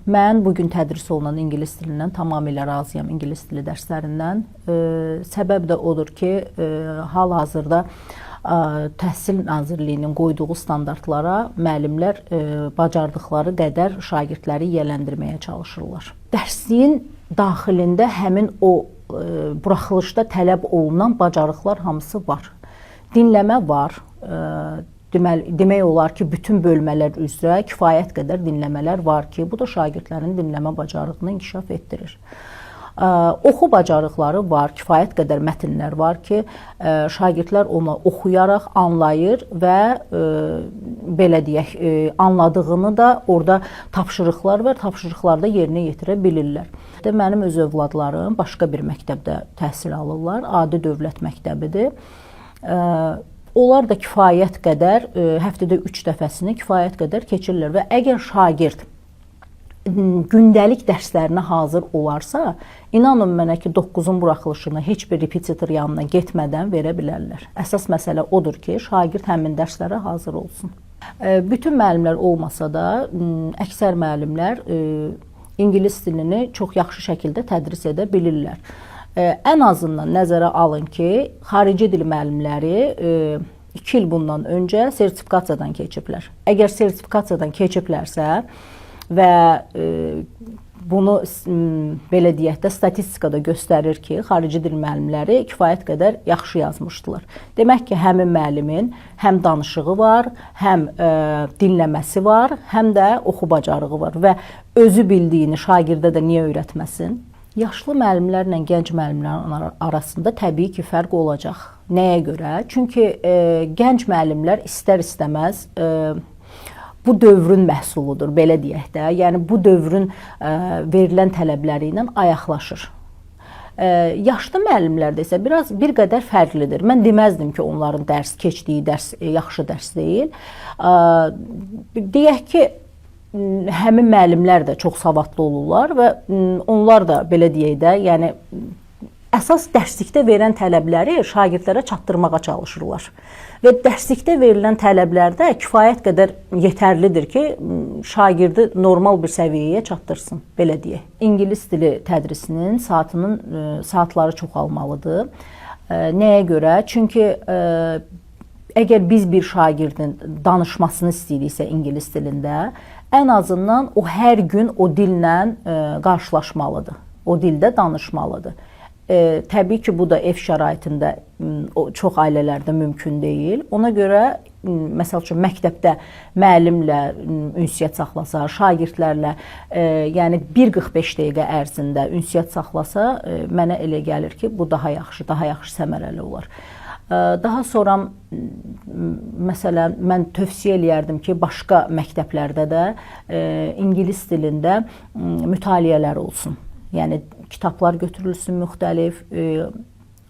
Mən bugün tədris olunan ingilis dilindən tamamilə razıyam, ingilis dili dərslərindən. Səbəb də odur ki, hal-hazırda Təhsil Nazirliyinin qoyduğu standartlara müəllimlər bacardıqları qədər şagirdləri yiyələndirməyə çalışırlar. Dərsliyin daxilində həmin o buraxılışda tələb olunan bacarıqlar hamısı var. Dinləmə var. Demək olar ki, bütün bölmələr üzrə kifayət qədər dinləmələr var ki, bu da şagirdlərin dinləmə bacarığını inkişaf etdirir. Oxu bacarıqları var, kifayət qədər mətnlər var ki, şagirdlər onu oxuyaraq anlayır və belə deyək, anladığını da orada tapşırıqlar var, tapşırıqlarda yerinə yetirə bilirlər. Mənim öz övladlarım başqa bir məktəbdə təhsil alırlar, adi dövlət məktəbidir. Onlar da kifayət qədər, həftədə 3 dəfəsini kifayət qədər keçirirlər və əgər şagird gündəlik dərslərinə hazır olarsa, inanın mənə ki, 9-un buraxılışını heç bir repetitor yanına getmədən verə bilərlər. Əsas məsələ odur ki, şagird həmin dərslərə hazır olsun. Bütün müəllimlər olmasa da, əksər müəllimlər ingilis dilini çox yaxşı şəkildə tədris edə bilirlər. Ən azından nəzərə alın ki, xarici dil müəllimləri 2 il bundan öncə sertifikasiyadan keçiblər. Əgər sertifikasiyadan keçiblərsə və bunu belə deyək də statistikada göstərir ki, xarici dil müəllimləri kifayət qədər yaxşı yazmışdılar. Demək ki, həmin müəllimin həm danışığı var, həm dinləməsi var, həm də oxu bacarığı var və özü bildiyini şagirdə də niyə öyrətməsin? Yaşlı müəllimlərlə gənc müəllimlərin arasında təbii ki, fərq olacaq. Nəyə görə? Çünki gənc müəllimlər istər-istəməz bu dövrün məhsuludur, belə deyək də. Yəni, bu dövrün verilən tələbləri ilə ayaqlaşır. Yaşlı müəllimlərdə isə bir qədər fərqlidir. Mən deməzdim ki, onların keçdiyi dərs yaxşı dərs deyil. Deyək ki, həmin müəllimlər də çox savadlı olurlar və onlar da belə deyək də, yəni əsas dərslikdə verilən tələbləri şagirdlərə çatdırmağa çalışırlar. Və dərslikdə verilən tələblər də kifayət qədər yetərlidir ki, şagirdi normal bir səviyyəyə çatdırsın, belə deyək. İngilis dili tədrisinin saatları çoxalmalıdır. Nəyə görə? Çünki əgər biz bir şagirdin danışmasını istəyiriksə ingilis dilində, ən azından o hər gün o dillə qarşılaşmalıdır, o dildə danışmalıdır. Təbii ki, bu da ev şəraitində çox ailələrdə mümkün deyil. Ona görə, məsəl üçün, məktəbdə müəllimlə ünsiyyət saxlasa, şagirdlərlə, yəni 1-45 dəqiqə ərzində ünsiyyət saxlasa, mənə elə gəlir ki, bu daha yaxşı səmərəli olar. Daha sonra, məsələn, mən tövsiyə eləyərdim ki, başqa məktəblərdə də ingilis dilində mütaliələr olsun. Yəni, kitablar götürülsün müxtəlif,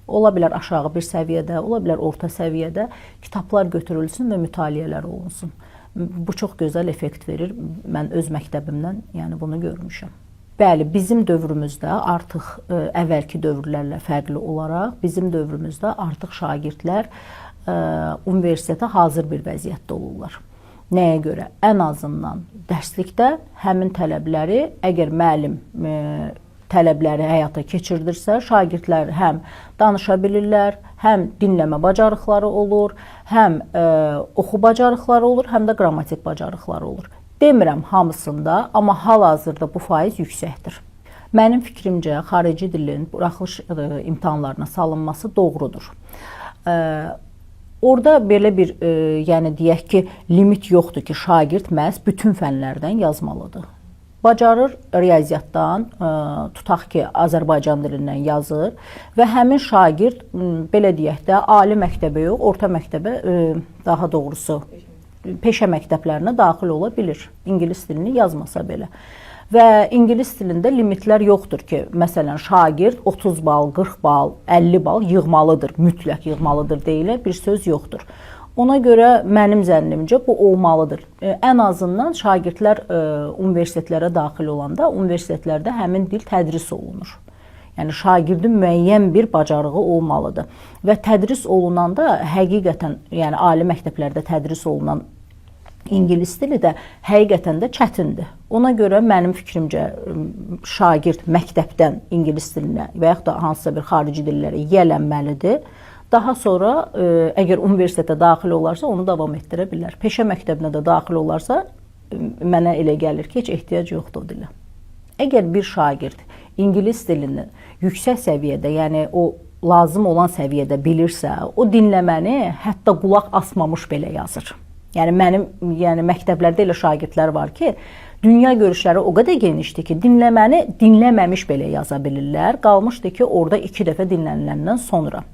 ola bilər aşağı bir səviyyədə, ola bilər orta səviyyədə kitablar götürülsün və mütaliələr olunsun. Bu çox gözəl effekt verir. Mən öz məktəbimdən bunu görmüşəm. Bəli, bizim dövrümüzdə artıq əvvəlki dövrlərlə fərqli olaraq, bizim dövrümüzdə artıq şagirdlər universitetə hazır bir vəziyyətdə olurlar. Nəyə görə? Ən azından dərslikdə həmin tələbləri, əgər müəllim tələbləri həyata keçirdirsə, şagirdlər həm danışa bilirlər, həm dinləmə bacarıqları olur, həm oxu bacarıqları olur, həm də qrammatik bacarıqları olur. Demirəm hamısında, amma hal-hazırda bu faiz yüksəkdir. Mənim fikrimcə, xarici dilin buraxılış imtahanlarına salınması doğrudur. Orada belə bir, yəni deyək ki, limit yoxdur ki, şagird məhz bütün fənlərdən yazmalıdır. Bacarır riyaziyyatdan, tutaq ki, Azərbaycan dilindən yazır və həmin şagird, belə deyək də, ali məktəbə yox, orta məktəbə, daha doğrusu, peşə məktəblərinə daxil ola bilir, ingilis dilini yazmasa belə. Və ingilis dilində limitlər yoxdur ki, məsələn, şagird 30 bal, 40 bal, 50 bal yığmalıdır, mütləq yığmalıdır deyilə bir söz yoxdur. Ona görə mənim zənnimcə bu olmalıdır. Ən azından şagirdlər universitetlərə daxil olanda, universitetlərdə həmin dil tədris olunur. Yəni, şagirdin müəyyən bir bacarığı olmalıdır. Və tədris olunanda həqiqətən, yəni ali məktəblərdə tədris olunan İngilis dili də həqiqətən də çətindir. Ona görə mənim fikrimcə şagird məktəbdən ingilis dilinə və yaxud da hansısa bir xarici dillərə yiyələnməlidir. Daha sonra əgər universitetə daxil olarsa onu davam etdirə bilər. Peşə məktəbinə də daxil olarsa mənə elə gəlir ki, heç ehtiyac yoxdur o dilə. Əgər bir şagird ingilis dilini yüksək səviyyədə, yəni o lazım olan səviyyədə bilirsə, o dinləməni hətta qulaq asmamış belə yazır. Yəni mənim məktəblərdə elə şagirdlər var ki, dünya görüşləri o qədər genişdir ki, dinləməni dinləməmiş belə yaza bilirlər. Qalmışdı ki, orada 2 dəfə dinləniləndən sonra.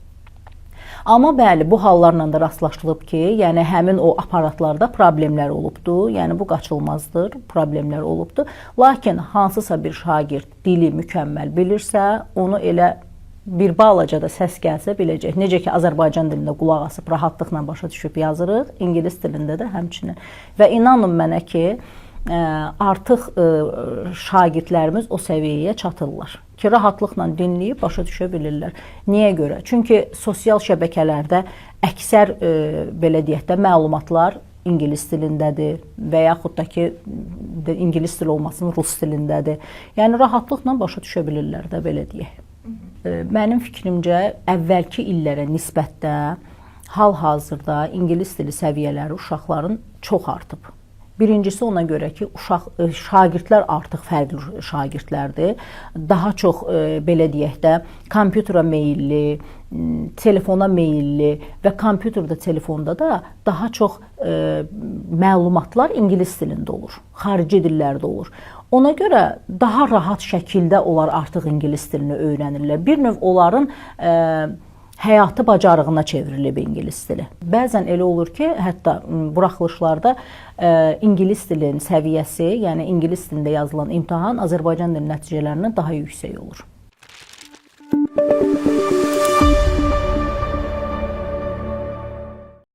Amma bəli, bu hallarla da rastlaşılıb ki, yəni həmin o aparatlarda problemlər olubdu. Yəni bu qaçılmazdır, problemlər olubdu. Lakin hansısa bir şagird dili mükəmməl bilirsə, onu elə bir balaca da səs gəlsə biləcək. Necə ki, Azərbaycan dilində qulaq asıb rahatlıqla başa düşüb yazırıq, ingilis dilində də həmçinin. Və inanın mənə ki, artıq şagirdlərimiz o səviyyəyə çatırlar ki, rahatlıqla dinləyib başa düşə bilirlər. Niyə görə? Çünki sosial şəbəkələrdə əksər belə deyək də məlumatlar ingilis dilindədir və yaxud da ki, ingilis dili olmasın, rus dilindədir. Yəni rahatlıqla başa düşə bilirlər də, belə deyək. Mənim fikrimcə, əvvəlki illərə nisbətdə hal-hazırda ingilis dili səviyyələri uşaqların çox artıb. Birincisi ona görə ki, şagirdlər artıq fərqli şagirdlərdir. Daha çox, belə deyək də, kompüterə meyilli, telefona meyilli və kompüterdə, telefonda da daha çox məlumatlar ingilis dilində olur, xarici dillərdə olur. Ona görə daha rahat şəkildə onlar artıq ingilis dilini öyrənirlər. Bir növ onların həyatı bacarığına çevrilib ingilis dili. Bəzən elə olur ki, hətta buraxılışlarda ingilis dilinin səviyyəsi, yəni ingilis dilində yazılan imtahan Azərbaycan dili nəticələrindən daha yüksək olur.